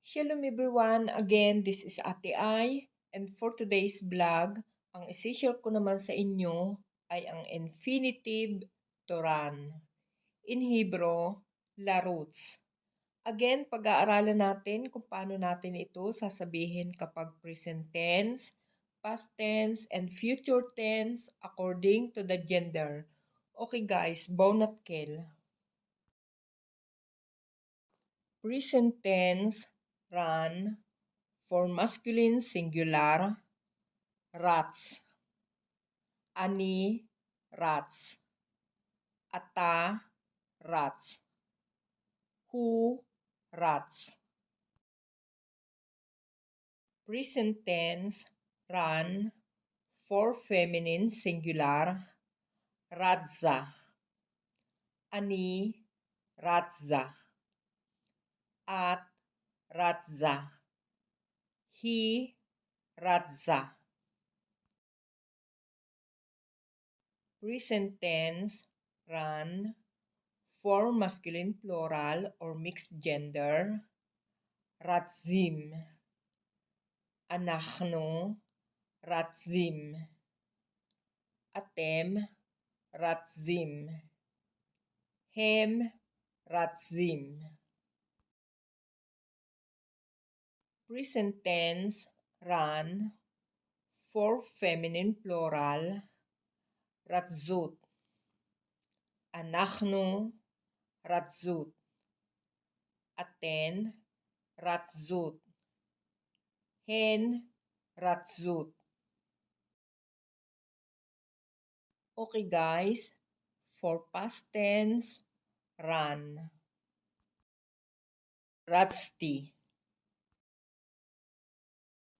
Shalom everyone! Again, this is Ate Ai, and for today's vlog, ang isi-share ko naman sa inyo ay ang infinitive to run. In Hebrew, larutz. Again, pag-aaralan natin kung paano natin ito sasabihin kapag present tense, past tense, and future tense according to the gender. Okay guys, Bonatkel. Present tense, run. For masculine singular, rats. Ani, rats. Ata, rats. Who, rats. Present tense, run. For feminine singular, radza. Ani, radza. At, radza. He, radza. Present tense, run. For masculine plural or mixed gender, ratzim. אנחנו רצים. אתם רצים. הם רצים. Present tense, run. For feminine plural, רצות. אנחנו רצות. אתן רצות. הן רצות. Okay guys, for past tense, run. רצתי.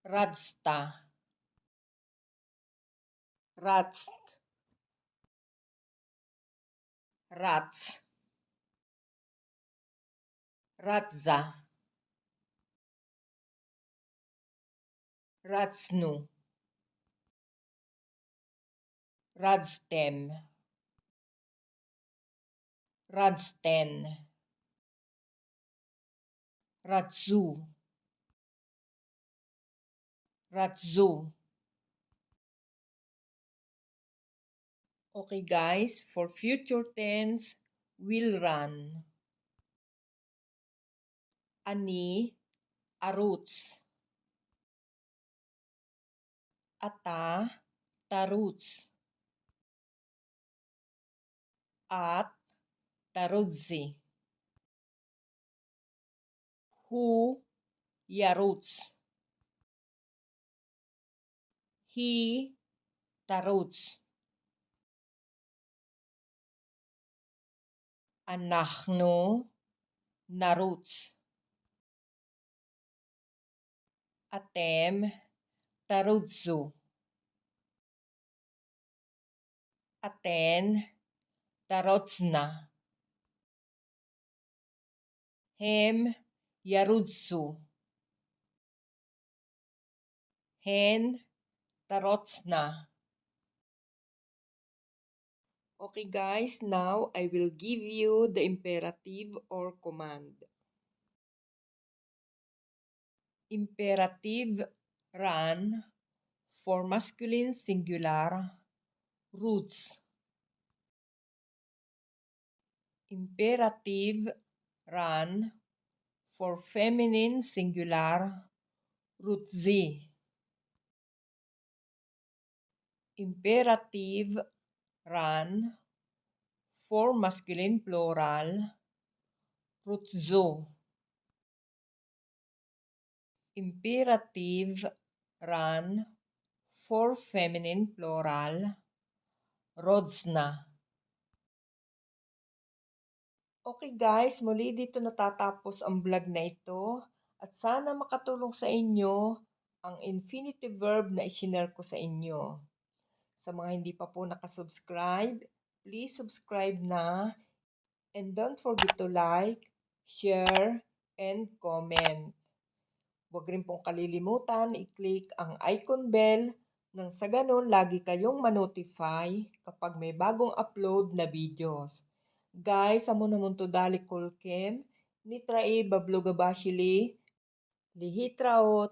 רצת. רצת. רץ. רצה. רצנו. רצתם. רצתן. רצו. רצו. Okay guys, for future tense, will run. אני ארוץ. אתה תרוץ. את תרוצי. הוא ירוץ. היא תרוץ. אנחנו נרוץ. אתם תרוצו. אתן תרוצנה. הם ירוצו. הן תרוצנה. Okay guys, now I will give you the imperative or command. Imperative, run. For masculine singular, roots. Imperative, run. For feminine singular, rutzi. Imperative, run. For masculine plural, rutzo. Imperative, run. For feminine plural, rodzna. Okay guys, muli dito natatapos ang vlog na ito at sana makatulong sa inyo ang infinitive verb na isinare ko sa inyo. Sa mga hindi pa po nakasubscribe, please subscribe na and don't forget to like, share, and comment. Huwag rin pong kalilimutan i-click ang icon bell nang sa ganun lagi kayong ma-notify kapag may bagong upload na videos. Guys, amo naman to dali kulkem, nitrae bablogabashili, lihitraot,